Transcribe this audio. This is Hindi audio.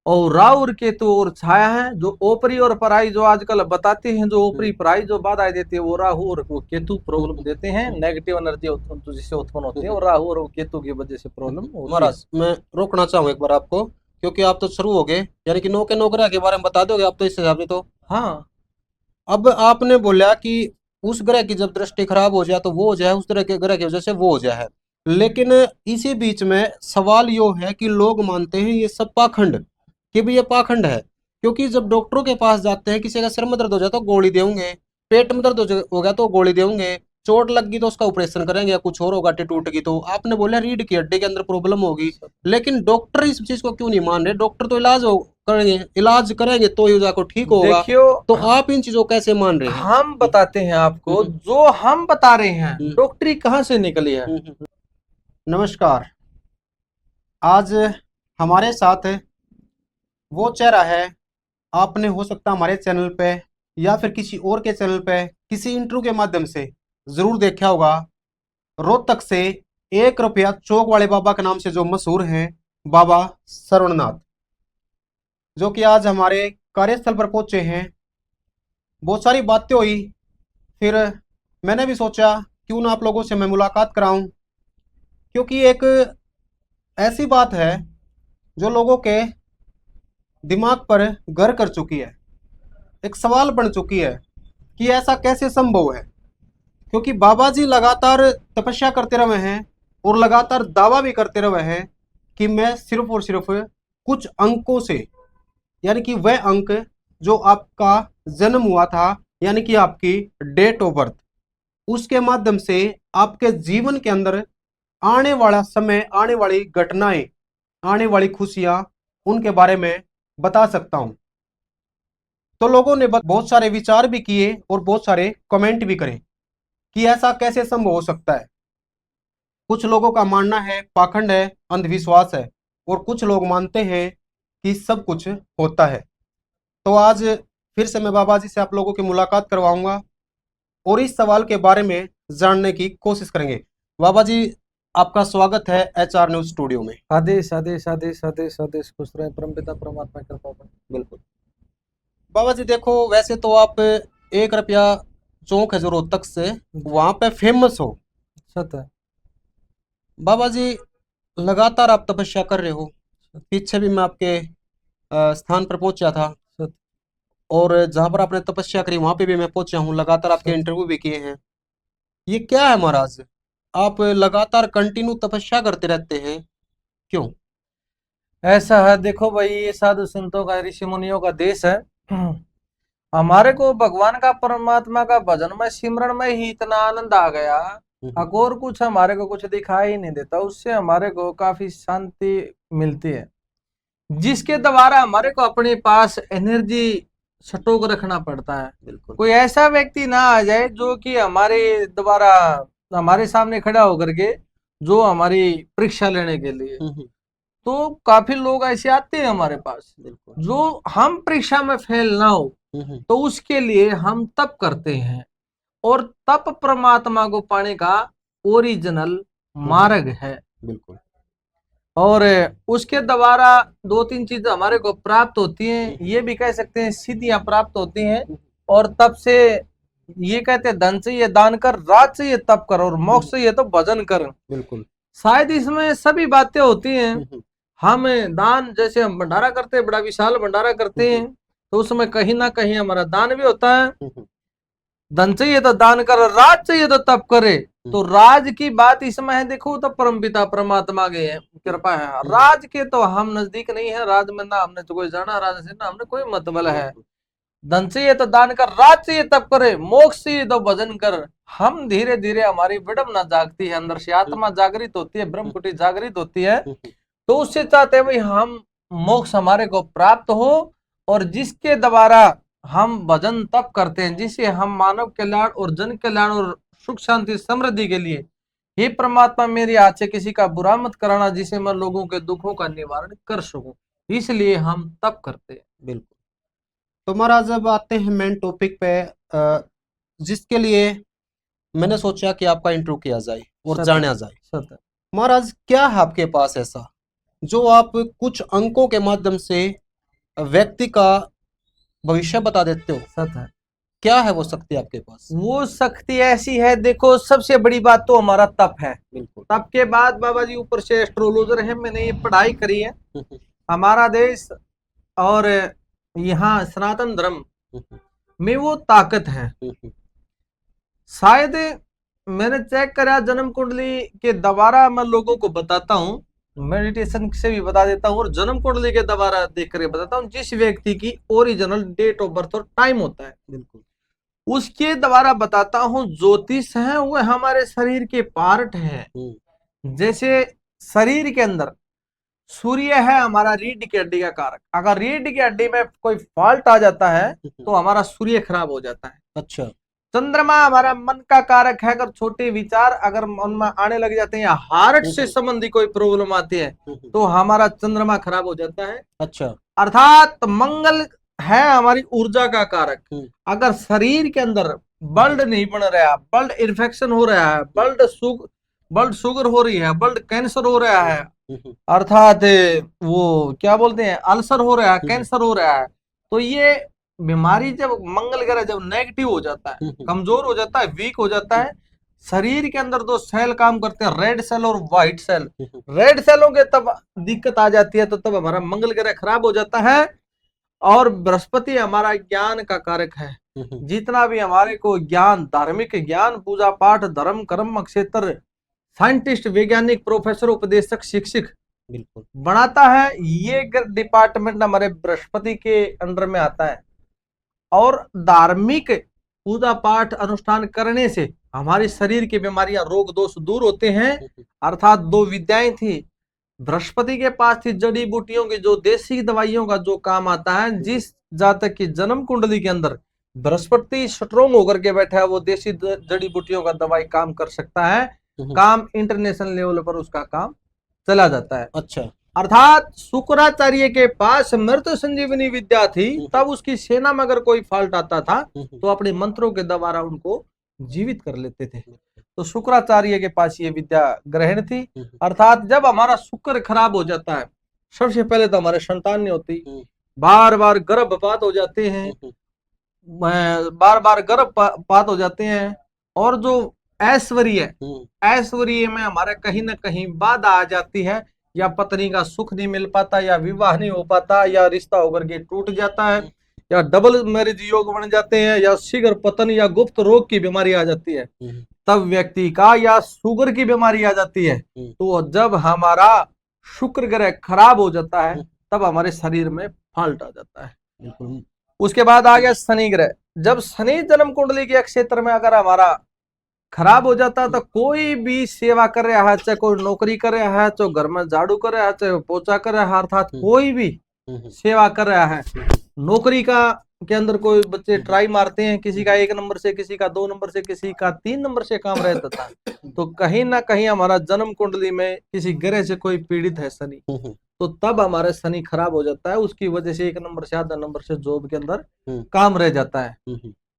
और राहु और केतु और छाया है, जो ओपरी और पराई जो आजकल बताते हैं, जो ओपरी पराई जो बाधाएं देते हैं वो राहु और वो केतु प्रॉब्लम देते हैं, नेगेटिव एनर्जी जिससे उत्पन्न होती है, और राहु और केतु की वजह से प्रॉब्लम होती है। महाराज मैं रोकना चाहूंगा एक बार आपको, क्योंकि आप तो शुरू हो गए, यानी कि 9 के 9 ग्रह के बारे में बता दोगे आप तो इस हिसाब से तो। हाँ अब आपने बोला कि उस ग्रह की जब दृष्टि खराब हो जाए तो वो हो जाए, उस तरह के ग्रह की वजह से वो हो जाए। लेकिन इसी बीच में सवाल यो है कि लोग मानते हैं ये सब पाखंड, कि भी ये पाखंड है। क्योंकि जब डॉक्टरों के पास जाते हैं, किसी का सिर में दर्द हो जाए तो गोली देंगे, पेट में दर्द हो गया तो गोली देंगे, चोट लग गई तो उसका ऑपरेशन करेंगे, या कुछ और होगा, हड्डी टूट गई तो आपने बोला रीढ़ की हड्डी के अंदर प्रॉब्लम होगी। लेकिन डॉक्टर इस चीज को क्यों नहीं मान रहे? डॉक्टर तो इलाज करेंगे तो ही जाकर ठीक होगा। देखियो, तो आप इन चीजों को कैसे मान रहे हैं? हम बताते हैं आपको, जो हम बता रहे हैं डॉक्टरी कहाँ से निकली है। नमस्कार, आज हमारे साथ वो चेहरा है, आपने हो सकता हमारे चैनल पे या फिर किसी और के चैनल पे किसी इंटरव्यू के माध्यम से जरूर देखा होगा। रोहतक से 1 रुपया चौक वाले बाबा के नाम से जो मशहूर हैं, बाबा सरवणनाथ, जो कि आज हमारे कार्यस्थल पर पहुंचे हैं। बहुत सारी बातें हुई, फिर मैंने भी सोचा क्यों ना आप लोगों से मैं मुलाकात कराऊं, क्योंकि एक ऐसी बात है जो लोगों के दिमाग पर घर कर चुकी है, एक सवाल बन चुकी है कि ऐसा कैसे संभव है। क्योंकि बाबा जी लगातार तपस्या करते रहे हैं और लगातार दावा भी करते रहे हैं कि मैं सिर्फ और सिर्फ कुछ अंकों से, यानी कि वह अंक जो आपका जन्म हुआ था, यानी कि आपकी डेट ऑफ बर्थ, उसके माध्यम से आपके जीवन के अंदर आने वाला समय, आने वाली घटनाएं, आने वाली खुशियां, उनके बारे में बता सकता हूं। तो लोगों ने बहुत सारे विचार भी किए और बहुत सारे कमेंट भी करे कि ऐसा कैसे संभव हो सकता है। कुछ लोगों का मानना है पाखंड है, अंधविश्वास है, और कुछ लोग मानते हैं कि सब कुछ होता है। तो आज फिर से मैं बाबा जी से आप लोगों की मुलाकात करवाऊंगा और इस सवाल के बारे में जानने की कोशिश करेंगे। बाबा जी, आपका स्वागत है HR न्यूज स्टूडियो में। आदेश आदेश आदेश आदेश आदेश, खुश रहे परमपिता परमात्मा की कृपा बने। बिल्कुल बाबा जी, देखो वैसे तो आप 1 रुपया चौक है जो रोहतक से, वहां पे फेमस हो। सत्य है। बाबा जी, लगातार आप तपस्या कर रहे हो। पीछे भी मैं आपके स्थान पर पहुंचा था, सत्य और जहां पर आपने तपस्या करी वहां पे भी मैं पहुंचा हूँ, लगातार आपके सत्य। इंटरव्यू भी किए हैं। ये क्या है महाराज, आप लगातार कंटिन्यू तपस्या करते रहते हैं, क्यों? ऐसा है, देखो भाई, ये साधु संतों का, ऋषि मुनियों का देश है। हमारे को भगवान का, परमात्मा का भजन में, सिमरन में ही इतना आनंद आ गया, और कुछ हमारे को कुछ दिखाई नहीं देता, उससे हमारे को काफी शांति मिलती है, जिसके द्वारा हमारे को अपने पास एनर्जी स्टॉक रखना पड़ता है। बिल्कुल कोई ऐसा व्यक्ति ना आ जाए जो कि हमारे द्वारा, हमारे सामने खड़ा होकर के, जो हमारी परीक्षा लेने के लिए, तो काफी लोग ऐसे आते हैं हमारे पास, बिल्कुल जो हम परीक्षा में फेल ना हो, तो उसके लिए हम तप करते हैं, और तप परमात्मा को पाने का ओरिजिनल मार्ग है। बिल्कुल और उसके द्वारा 2-3 चीजें हमारे को प्राप्त होती हैं, ये भी कह सकते हैं सिद्धियां प्राप्त होती हैं। और तब से ये कहते हैं, धन से ये दान कर, राज से ये तप कर, और मोक्ष से ये तो भजन कर। बिल्कुल शायद इसमें सभी बातें होती हैं। हम दान, जैसे हम भंडारा करते हैं, बड़ा विशाल भंडारा करते हैं, तो उसमें कहीं ना कहीं हमारा दान भी होता है। धन चाहिए तो दान कर, राज चाहिए तो तप करे। तो राज की बात इसमें है, देखो तो परमपिता परमात्मा के कृपा है। राज के तो हम नजदीक नहीं है, राज में ना हमने तो कोई जाना, राज से ना हमने कोई मतलब है। धन चाहिए तो दान कर, राज चाहिए तप करे, मोक्ष चाहिए तो भजन कर। हम धीरे धीरे, हमारी विडम्बना जागती है, अंदर से आत्मा जागृत होती है, ब्रह्म कुटी जागृत होती है, तो उससे चाहते हैं भाई हम मोक्ष हमारे को प्राप्त हो, और जिसके द्वारा हम भजन तप करते हैं, जिसे हम मानव कल्याण और जन कल्याण और सुख शांति समृद्धि के लिए, हे परमात्मा मेरी हाथ से किसी का बुरा मत कराना, जिसे मैं लोगों के दुखों का निवारण कर सकूं, इसलिए हम तप करते हैं। बिल्कुल। तो महाराज अब आते हैं मेन टॉपिक पे, जिसके लिए मैंने सोचा कि आपका इंटरव्यू किया जाए और जाना जाए। सत्य। महाराज, क्या है आपके पास ऐसा जो आप कुछ अंकों के माध्यम से व्यक्ति का भविष्य बता देते हो। सत है। क्या है वो शक्ति आपके पास? वो शक्ति ऐसी है, देखो सबसे बड़ी बात तो हमारा तप है। बिल्कुल। तप के बाद बाबा जी ऊपर से एस्ट्रोलॉजर है, मैंने ये पढ़ाई करी है। हमारा देश और यहाँ सनातन धर्म में वो ताकत है। शायद मैंने चेक करा जन्म कुंडली के द्वारा, मैं लोगों को बताता हूँ, मेडिटेशन से भी बता देता हूँ और जन्म कुंडली के द्वारा देख कर बताता हूँ। जिस व्यक्ति की ओरिजिनल डेट ऑफ बर्थ और टाइम होता है, बिल्कुल, उसके द्वारा बताता हूँ। ज्योतिष है वो हमारे शरीर के पार्ट है। जैसे शरीर के अंदर सूर्य है हमारा रीढ़ की हड्डी का कारक, अगर रीढ़ की हड्डी में कोई फॉल्ट आ जाता है तो हमारा सूर्य खराब हो जाता है। अच्छा। चंद्रमा हमारा मन का कारक है, अगर छोटे विचार अगर मन में आने लग जाते हैं या हार्ट से संबंधी कोई प्रॉब्लम आती है तो हमारा चंद्रमा खराब हो जाता है। अच्छा। अर्थात मंगल है हमारी ऊर्जा का कारक। अगर शरीर के अंदर ब्लड नहीं बन रहा, ब्लड इन्फेक्शन हो रहा है, ब्लड शुगर हो रही है, ब्लड कैंसर हो रहा है, अर्थात वो क्या बोलते हैं अल्सर हो रहा है, कैंसर हो रहा है, तो ये बीमारी जब मंगल ग्रह जब नेगेटिव हो जाता है, कमजोर हो जाता है, वीक हो जाता है, शरीर के अंदर दो सेल काम करते हैं, रेड सेल और व्हाइट सेल। रेड सेलों के तब दिक्कत आ जाती है तो तब हमारा मंगल ग्रह खराब हो जाता है। और बृहस्पति हमारा ज्ञान का कारक है। जितना भी हमारे को ज्ञान, धार्मिक ज्ञान, पूजा पाठ, धर्म कर्म क्षेत्र, साइंटिस्ट, वैज्ञानिक, प्रोफेसर, उपदेशक, शिक्षक बिल्कुल बनाता है, ये डिपार्टमेंट हमारे बृहस्पति के अंडर में आता है। और धार्मिक पूजा पाठ अनुष्ठान करने से हमारे शरीर की बीमारियां, रोग दोष दूर होते हैं। अर्थात दो विद्याएं थी बृहस्पति के पास, थी जड़ी बूटियों की, जो देसी दवाइयों का जो काम आता है। जिस जातक की जन्म कुंडली के अंदर बृहस्पति स्ट्रोंग होकर के बैठा है, वो देसी जड़ी बूटियों का दवाई काम कर सकता है। काम इंटरनेशनल लेवल पर उसका काम चला जाता है। अच्छा। अर्थात शुक्राचार्य के पास मृत संजीवनी विद्या थी, तब उसकी सेना में अगर कोई फॉल्ट आता था तो अपने मंत्रों के द्वारा उनको जीवित कर लेते थे। तो शुक्राचार्य के पास ये विद्या ग्रहण थी। अर्थात जब हमारा शुक्र खराब हो जाता है, सबसे पहले तो हमारे संतान नहीं होती, बार बार गर्भपात हो जाते हैं, बार बार गर्भपात हो जाते हैं, और जो ऐश्वर्य में हमारे कहीं ना कहीं बाधा आ जाती है, या पत्नी का सुख नहीं मिल पाता, या विवाह नहीं हो पाता, या रिश्ता होकर के टूट जाता है, या डबल मैरिज योग बन जाते हैं, या शीघ्र पतन या गुप्त रोग की बीमारी आ जाती है, तब व्यक्ति का, या शुगर की बीमारी आ जाती है। तो जब हमारा शुक्र ग्रह खराब हो जाता है तब हमारे शरीर में फॉल्ट आ जाता है। उसके बाद आ गया शनि ग्रह। जब शनि जन्म कुंडली के क्षेत्र में अगर हमारा खराब हो जाता है तो कोई भी सेवा कर रहा है, चाहे कोई नौकरी कर रहा है, चाहे घर में झाड़ू कर रहा है, चाहे पोछा कर रहा है, अर्थात कोई भी सेवा कर रहा है, नौकरी का के अंदर कोई बच्चे ट्राई मारते हैं, किसी का 1 नंबर से, किसी का 2 नंबर से, किसी का 3 नंबर से काम रहता था, तो कहीं ना कहीं हमारा जन्म कुंडली में किसी ग्रह से कोई पीड़ित है शनि, तो तब हमारा शनि खराब हो जाता है। उसकी वजह से 1 नंबर से, आधा नंबर से जॉब के अंदर काम रह जाता है।